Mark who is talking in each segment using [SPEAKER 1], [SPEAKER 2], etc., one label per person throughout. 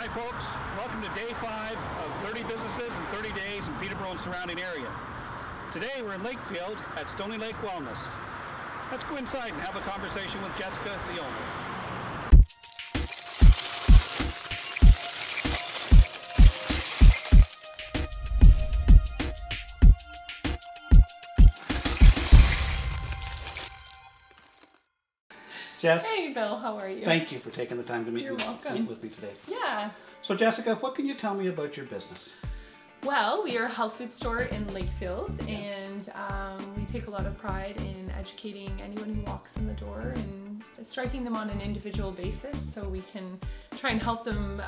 [SPEAKER 1] Hi folks, welcome to day 5 of 30 businesses in 30 days in Peterborough and surrounding area. Today we're in Lakefield at Stony Lake Wellness. Let's go inside and have a conversation with Jessica, the owner. Jess.
[SPEAKER 2] Hey Bill, how are you?
[SPEAKER 1] Thank you for taking the time to meet with me today.
[SPEAKER 2] Yeah.
[SPEAKER 1] So Jessica, what can you tell me about your business?
[SPEAKER 2] Well, we are a health food store in Lakefield, and we take a lot of pride in educating anyone who walks in the door and striking them on an individual basis so we can try and help them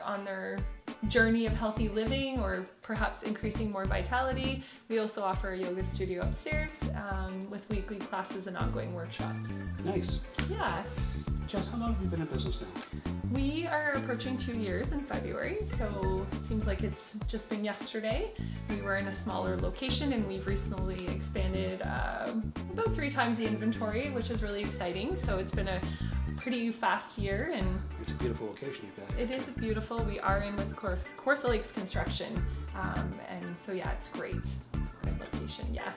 [SPEAKER 2] on their journey of healthy living or perhaps increasing more vitality. We also offer a yoga studio upstairs with weekly classes and ongoing workshops.
[SPEAKER 1] Nice.
[SPEAKER 2] Yeah.
[SPEAKER 1] Jess, how long have you been in business now?
[SPEAKER 2] We are approaching 2 years in February, so it seems like it's just been yesterday. We were in a smaller location and we've recently expanded about 3 times the inventory, which is really exciting. So it's been a pretty fast year, and
[SPEAKER 1] it's a beautiful location you've got.
[SPEAKER 2] It is beautiful. We are in with Kawartha Lakes Construction, and so yeah, it's great. It's a great location, yeah.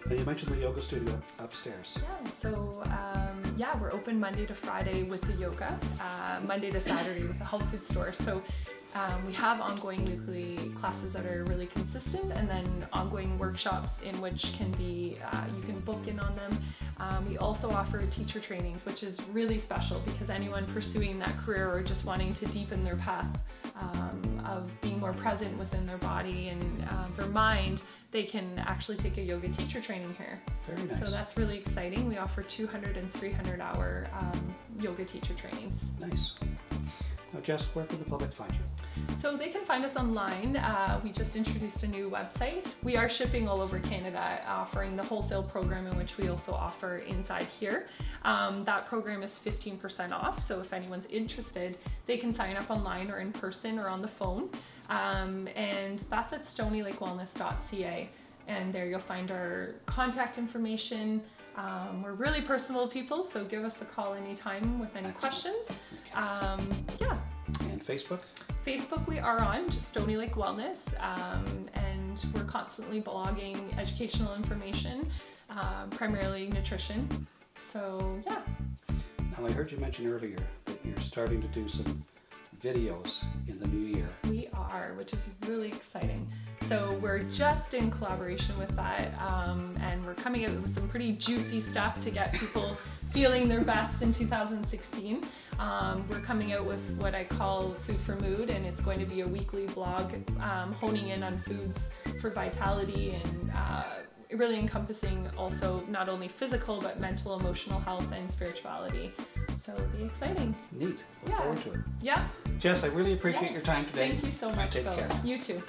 [SPEAKER 1] And you mentioned the yoga studio upstairs.
[SPEAKER 2] Yeah, so yeah, we're open Monday to Friday with the yoga, Monday to Saturday with the health food store. So we have ongoing weekly classes that are really consistent, and then ongoing workshops in which can be, you can book in on them. We also offer teacher trainings, which is really special because anyone pursuing that career or just wanting to deepen their path of being more present within their body and their mind, they can actually take a yoga teacher training here.
[SPEAKER 1] Very nice.
[SPEAKER 2] So that's really exciting. We offer 200 and 300 hour yoga teacher trainings.
[SPEAKER 1] Nice. Now Jess, where can the public find you?
[SPEAKER 2] So they can find us online. We just introduced a new website. We are shipping all over Canada, offering the wholesale program in which we also offer inside here. That program is 15% off, so if anyone's interested, they can sign up online or in person or on the phone. And that's at stonylakewellness.ca. And there you'll find our contact information. We're really personal people, so give us a call anytime with any questions. Yeah.
[SPEAKER 1] And Facebook?
[SPEAKER 2] Facebook we are on, just Stony Lake Wellness, and we're constantly blogging educational information, primarily nutrition. So yeah.
[SPEAKER 1] Now I heard you mention earlier that you're starting to do some videos in the new year.
[SPEAKER 2] We are, which is really exciting. So we're just in collaboration with that, and we're coming out with some pretty juicy stuff to get people feeling their best in 2016. We're coming out with what I call Food for Mood, and it's going to be a weekly blog honing in on foods for vitality and really encompassing also not only physical but mental, emotional health and spirituality. So it'll be exciting.
[SPEAKER 1] Neat. Look forward to it.
[SPEAKER 2] Yeah.
[SPEAKER 1] Jess, I really appreciate your time today.
[SPEAKER 2] Thank you so much,
[SPEAKER 1] Take
[SPEAKER 2] Bill.
[SPEAKER 1] care.
[SPEAKER 2] You too.